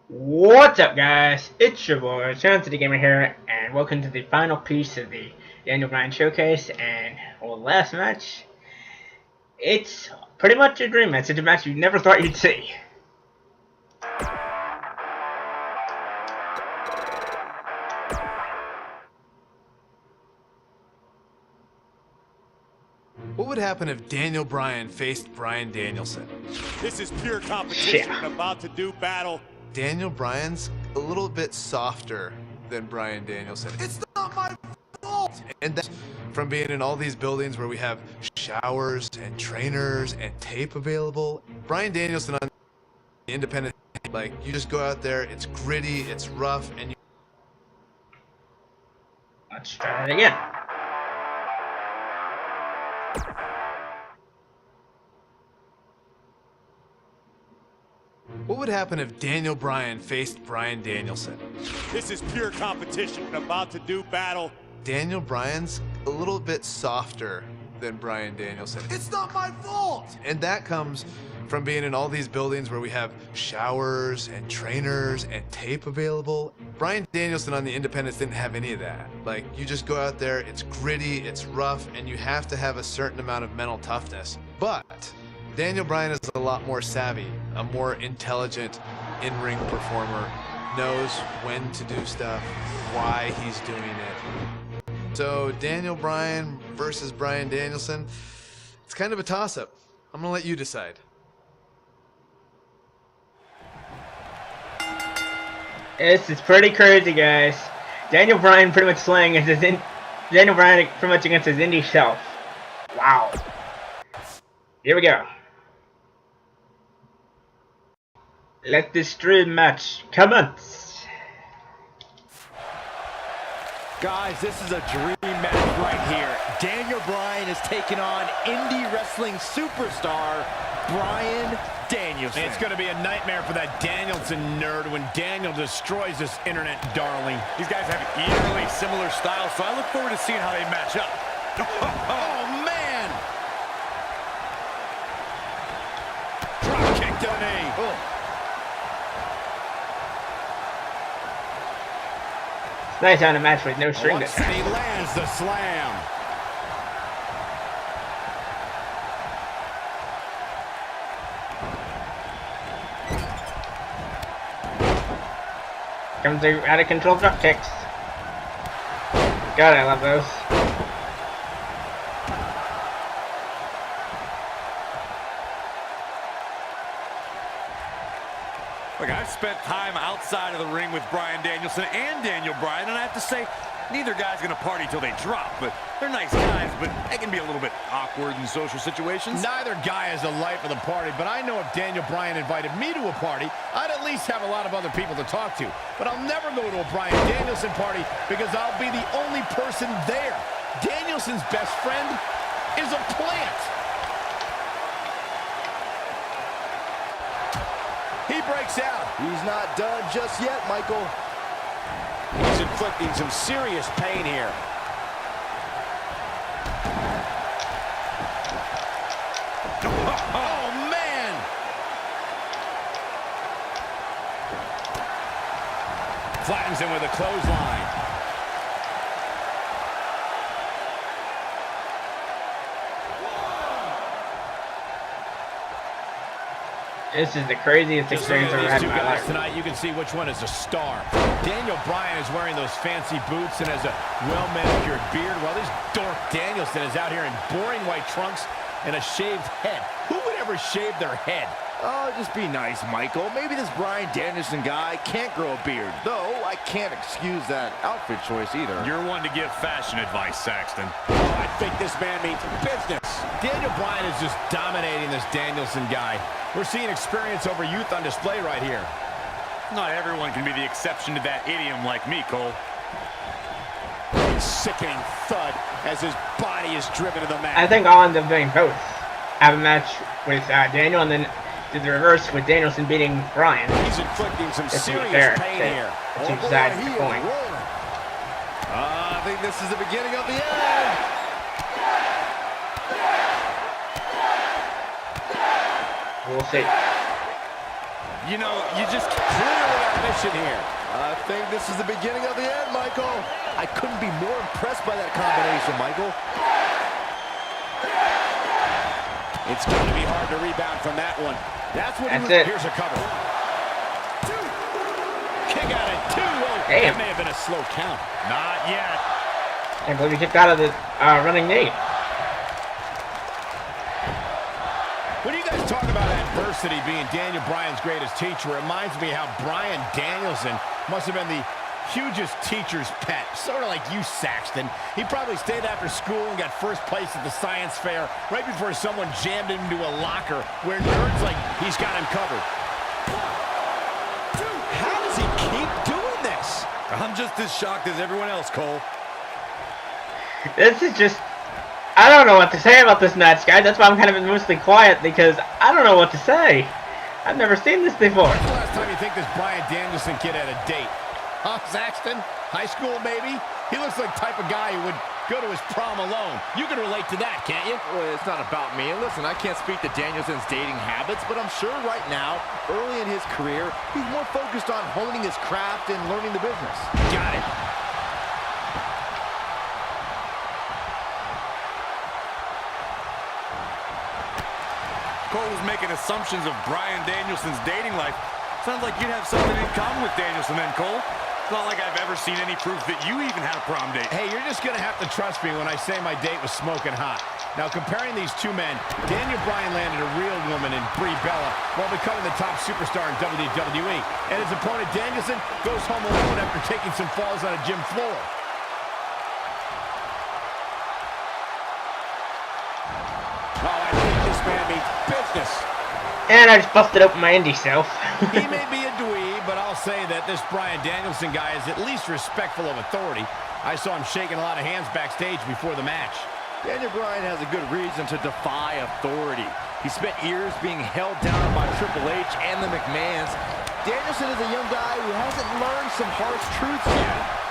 What's up, guys? It's your boy, Johnson the Gamer here, and welcome to the final piece of the Daniel Bryan Showcase. And well, the last match, it's pretty much a dream match. It's a match you never thought you'd see. What would happen if Daniel Bryan faced Bryan Danielson? This is pure competition. Yeah. About to do battle. Daniel Bryan's a little bit softer than Bryan Danielson. It's not my fault! And that's from being in all these buildings where we have showers and trainers and tape available. Bryan Danielson on the independent, like, you just go out there, it's gritty, it's rough, and you... Let's try it again. What would happen if Daniel Bryan faced Bryan Danielson? This is pure competition. About to do battle. Daniel Bryan's a little bit softer than Bryan Danielson. It's not my fault! And that comes from being in all these buildings where we have showers and trainers and tape available. Bryan Danielson on the independents didn't have any of that. Like, you just go out there, it's gritty, it's rough, and you have to have a certain amount of mental toughness. But Daniel Bryan is a lot more savvy, a more intelligent in-ring performer, knows when to do stuff, why he's doing it. So Daniel Bryan versus Bryan Danielson, it's kind of a toss-up. I'm gonna let you decide. This is pretty crazy, guys. Daniel Bryan pretty much slaying as Daniel Bryan pretty much against his indie self. Wow. Here we go. Let this dream match commence. Guys, this is a dream match right here. Daniel Bryan is taking on indie wrestling superstar Bryan Danielson. It's going to be a nightmare for that Danielson nerd when Daniel destroys this internet darling. These guys have eerily similar styles, so I look forward to seeing how they match up. Oh, man! Drop kick to the knee. Oh. Nice on a match with no string And this time. he lands the slam. Comes through out of control drop kicks. God, I love those. Look, I've spent time outside of the ring with Bryan Danielson and Daniel Bryan, and I have to say, neither guy's going to party till they drop. But they're nice guys, but they can be a little bit awkward in social situations. Neither guy is the life of the party, but I know if Daniel Bryan invited me to a party, I'd at least have a lot of other people to talk to. But I'll never go to a Bryan Danielson party because I'll be the only person there. Danielson's best friend is a plant. He breaks out. He's not done just yet, Michael. He's inflicting some serious pain here. Oh, man! Flattens him with a clothesline. This is the craziest Just looking experience at I've ever had these in two my guys life. tonight, you can see which one is a star. Daniel Bryan is wearing those fancy boots and has a well-manicured beard, while this dork Danielson is out here in boring white trunks and a shaved head. Who would ever shave their head? Oh, just be nice, Michael. Maybe this Bryan Danielson guy can't grow a beard, though I can't excuse that outfit choice either. You're one to give fashion advice, Saxton. I think this man means business. Daniel Bryan is just dominating this Danielson guy. We're seeing experience over youth on display right here. Not everyone can be the exception to that idiom like me, Cole. Sickening thud as his body is driven to the mat. I think I'll end up doing both. Have a match with Daniel and then do the reverse with Danielson beating Bryan. He's inflicting some It's serious fair. pain here. The two sides of the coin. I think this is the beginning of the end. We'll see. You know, you just clearly are combination here. I think this is the beginning of the end, Michael. I couldn't be more impressed by that combination, Michael. It's going to be hard to rebound from that one. That's what Here's a cover. Kick out at 2. Oh, damn. That may have been a slow count. Not yet. Can't believe he kicked out of the running knee. When you guys talk about adversity being Daniel Bryan's greatest teacher, it reminds me how Bryan Danielson must have been the hugest teacher's pet. Sort of like you, Saxton. He probably stayed after school and got first place at the science fair right before someone jammed him into a locker where nerds like he's got him covered. How does he keep doing this? I'm just as shocked as everyone else, Cole. This is just... I don't know what to say about this match, guys. That's why I'm kind of mostly quiet, because I don't know what to say. I've never seen this before. When's the last time you think this Bryan Danielson kid had a date? Huh, Saxton? High school, maybe? He looks like the type of guy who would go to his prom alone. You can relate to that, can't you? Well, it's not about me. And listen, I can't speak to Danielson's dating habits, but I'm sure right now, early in his career, he's more focused on honing his craft and learning the business. Got it. Cole was making assumptions of Bryan Danielson's dating life. Sounds like you'd have something in common with Danielson then, Cole. It's not like I've ever seen any proof that you even had a prom date. Hey, you're just going to have to trust me when I say my date was smoking hot. Now, comparing these two men, Daniel Bryan landed a real woman in Brie Bella while becoming the top superstar in WWE. And his opponent, Danielson, goes home alone after taking some falls on a gym floor. Oh, I think this man means business. And I just busted open my indie self. He may be a dweeb, but I'll say that this Bryan Danielson guy is at least respectful of authority. I saw him shaking a lot of hands backstage before the match. Daniel Bryan has a good reason to defy authority. He spent years being held down by Triple H and the McMahons. Danielson is a young guy who hasn't learned some harsh truths yet.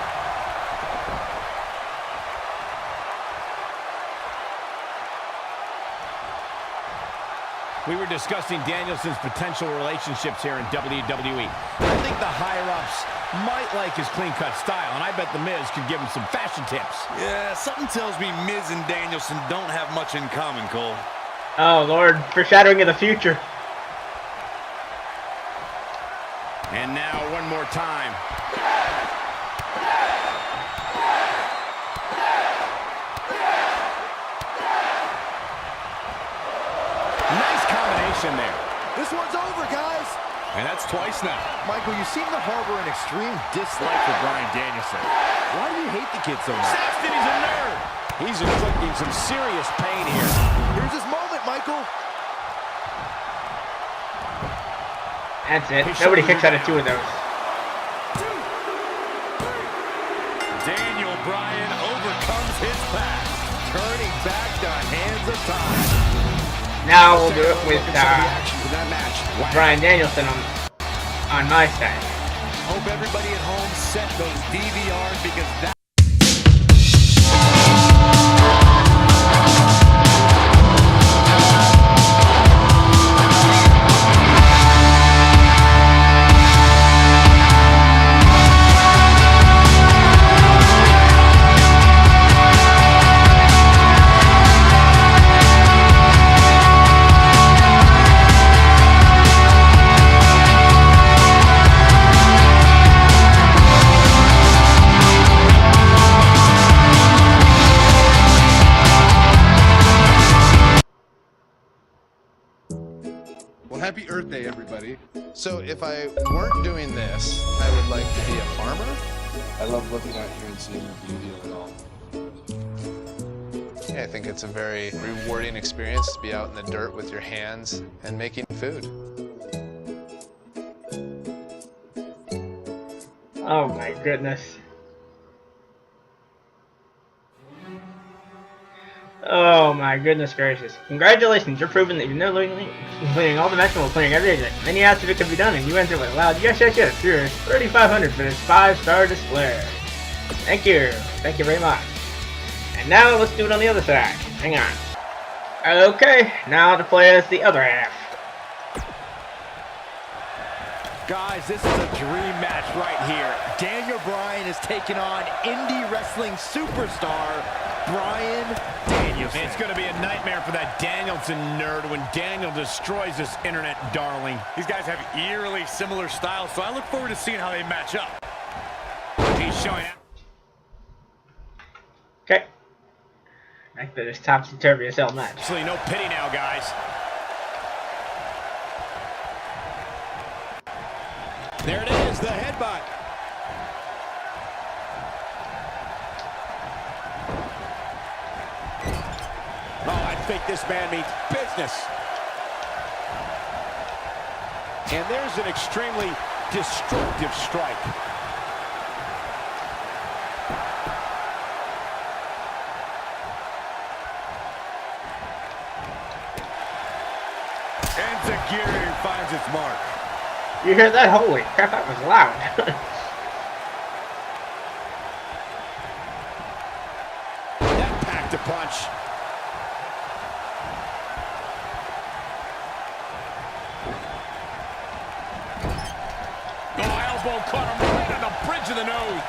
We were discussing Danielson's potential relationships here in WWE. I think the higher-ups might like his clean-cut style, and I bet The Miz could give him some fashion tips. Yeah, something tells me Miz and Danielson don't have much in common, Cole. Oh, Lord. Foreshadowing of the future. And now, one more time. Nice combination there. This one's over, guys. And that's twice now. Michael, you seem to harbor an extreme dislike for Bryan Danielson. Why do you hate the kid so much? Saxton, he's a nerd. He's inflicting some serious pain here. Here's his moment, Michael. That's it. Nobody kicks out of two of those. Daniel Bryan overcomes his past. Turning back the hands of time. Now we'll do it with that match. Bryan Danielson on my side. Hope everybody at home set those DVRs because that... Well, happy Earth Day, everybody. So if I weren't doing this, I would like to be a farmer. I love looking out here and seeing the beauty of it all. Yeah, I think it's a very rewarding experience to be out in the dirt with your hands and making food. Oh my goodness. Oh my goodness gracious. Congratulations, you're proving that you know completing all the matches while playing every day. Then you asked if it could be done and you answered with a loud yes, yes, yes. You're 3,500 for this 5-star display. Thank you. Thank you very much. And now let's do it on the other side. Hang on. Okay, now to play as the other half. Guys, this is a dream match right here. Daniel Bryan is taking on indie wrestling superstar Bryan Danielson. It's going to be a nightmare for that Danielson nerd when Daniel destroys this internet darling. These guys have eerily similar styles, so I look forward to seeing how they match up. He's showing out. Okay. Back to this topsy-turvy as hell match. Absolutely no pity now, guys. There it is, the headbutt. Oh, I think this man means business. And there's an extremely destructive strike. And Zagiri finds its mark. You hear that? Holy crap, that was loud. That packed a punch. Oh, elbow caught him right on the bridge of the nose.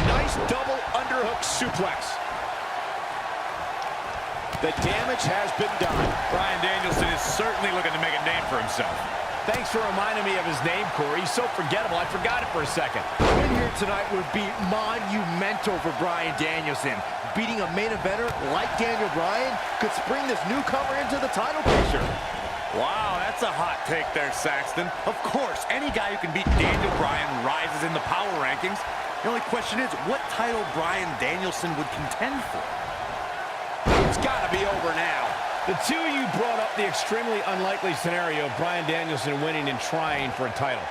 Nice double underhook suplex. The damage has been done. Bryan Danielson is certainly looking to make a name for himself. Thanks for reminding me of his name, Corey. He's so forgettable, I forgot it for a second. A win here tonight would be monumental for Bryan Danielson. Beating a main eventer like Daniel Bryan could spring this newcomer into the title picture. Wow, that's a hot take there, Saxton. Of course, any guy who can beat Daniel Bryan rises in the power rankings. The only question is, what title Bryan Danielson would contend for? It's got to be over now. The two of you brought up the extremely unlikely scenario of Bryan Danielson winning and trying for a title.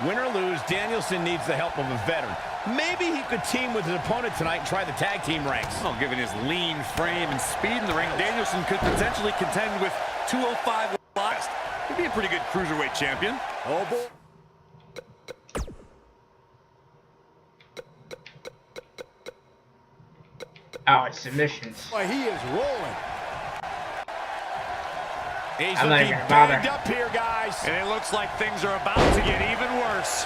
Win or lose, Danielson needs the help of a veteran. Maybe he could team with his opponent tonight and try the tag team ranks. Well, given his lean frame and speed in the ring, Danielson could potentially contend with 205 last. He'd be a pretty good cruiserweight champion. Oh, boy. Oh, it's submissions. Boy, he is rolling. He's I'm not looking even gonna bother. banged up here, guys. And it looks like things are about to get even worse.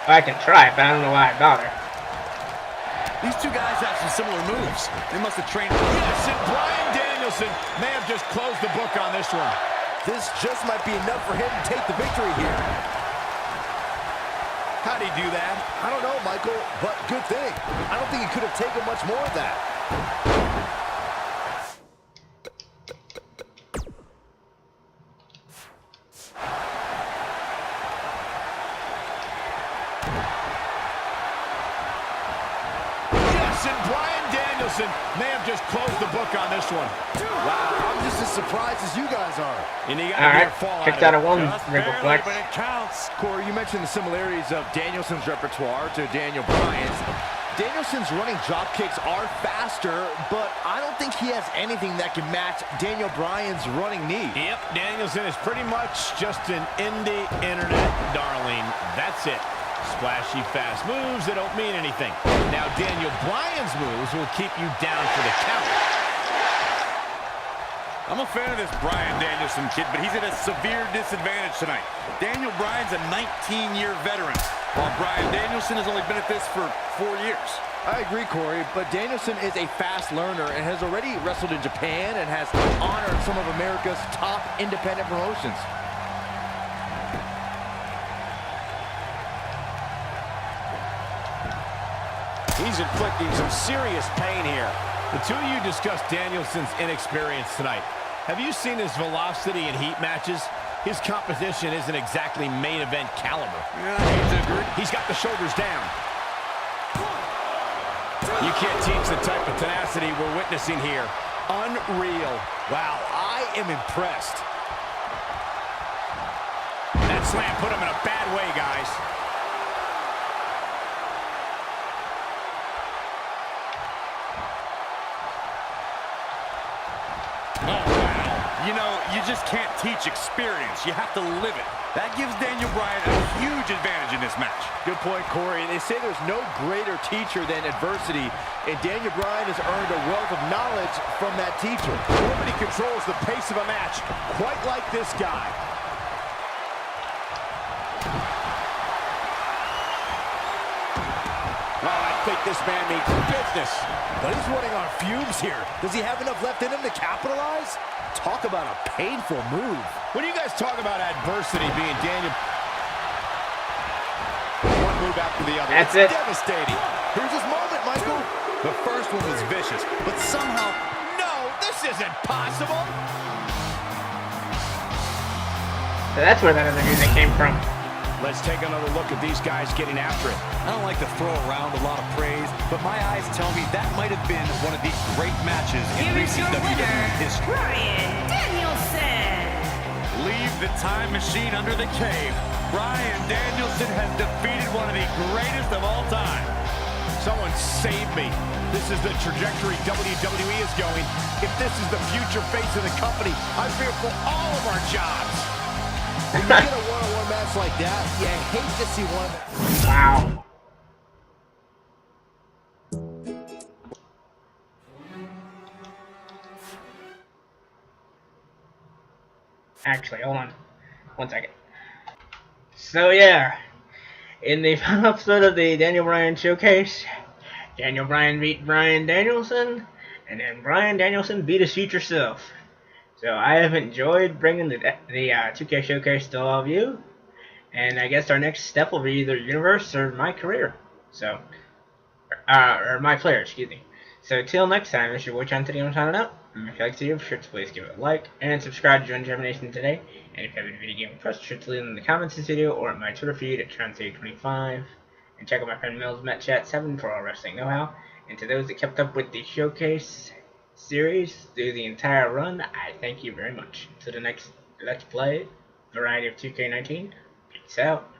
I can try, but I don't know why I bother. These two guys have some similar moves. They must have trained. Yes, and Bryan Danielson may have just closed the book on this one. This just might be enough for him to take the victory here. How'd he do that? I don't know, Michael, but good thing. I don't think he could have taken much more of that. Yes, and Bryan Danielson may have just closed the book on this one. Wow, I'm just as surprised as you guys are. And he got All a right, near fall kicked out out of one Just wriggle barely, flex. but it counts. Corey, you mentioned the similarities of Danielson's repertoire to Daniel Bryan's. Danielson's running drop kicks are faster, but I don't think he has anything that can match Daniel Bryan's running knee. Yep, Danielson is pretty much just an indie internet darling. That's it. Splashy fast moves that don't mean anything. Now Daniel Bryan's moves will keep you down for the count. I'm a fan of this Bryan Danielson kid, but he's at a severe disadvantage tonight. Daniel Bryan's a 19-year veteran, while Bryan Danielson has only been at this for 4 years. I agree, Corey, but Danielson is a fast learner and has already wrestled in Japan and has honored some of America's top independent promotions. He's inflicting some serious pain here. The two of you discussed Danielson's inexperience tonight. Have you seen his velocity in heat matches? His competition isn't exactly main event caliber. Yeah, He's got the shoulders down. You can't teach the type of tenacity we're witnessing here. Unreal. wow, I am impressed. That slam put him in a bad way, guys. Oh, wow. You know, you just can't teach experience. You have to live it. That gives Daniel Bryan a huge advantage in this match. Good point, Corey. They say there's no greater teacher than adversity, and Daniel Bryan has earned a wealth of knowledge from that teacher. Nobody controls the pace of a match quite like this guy. Well, I think this man means business. But he's running on fumes here. Does he have enough left in him to capitalize? Talk about a painful move. When you guys talk about adversity being Daniel... One move after the other. That's it's it. Devastating. Here's his moment, Michael. The first one was vicious, but somehow... No, this isn't possible. So that's where that other music came from. Let's take another look at these guys getting after it. I don't like to throw around a lot of praise, but my eyes tell me that might have been one of the great matches in recent WWE history. Bryan Danielson. Leave the time machine under the cave. Bryan Danielson has defeated one of the greatest of all time. Someone save me. This is the trajectory WWE is going. If this is the future face of the company, I fear for all of our jobs. When you get a one-on-one match like that, you hate to see one. Wow. Actually, hold on. 1 second. So yeah, in the final episode of the Daniel Bryan Showcase, Daniel Bryan beat Bryan Danielson, and then Bryan Danielson beat his future self. So I have enjoyed bringing the 2K Showcase to all of you, and I guess our next step will be either Universe or my career. So, or my player, excuse me. So till next time, this is your boy John today. I'm signing out. If you like the video, be sure to please give it a like and subscribe to join Germination today. And if you have any video game requests, be sure to leave them in the comments of this video or at my Twitter feed at TransCity25. And check out my friend Mills Met Chat 7 for all wrestling know-how. And to those that kept up with the Showcase series through the entire run, I thank you very much. To the next Let's Play variety of 2K19, peace out.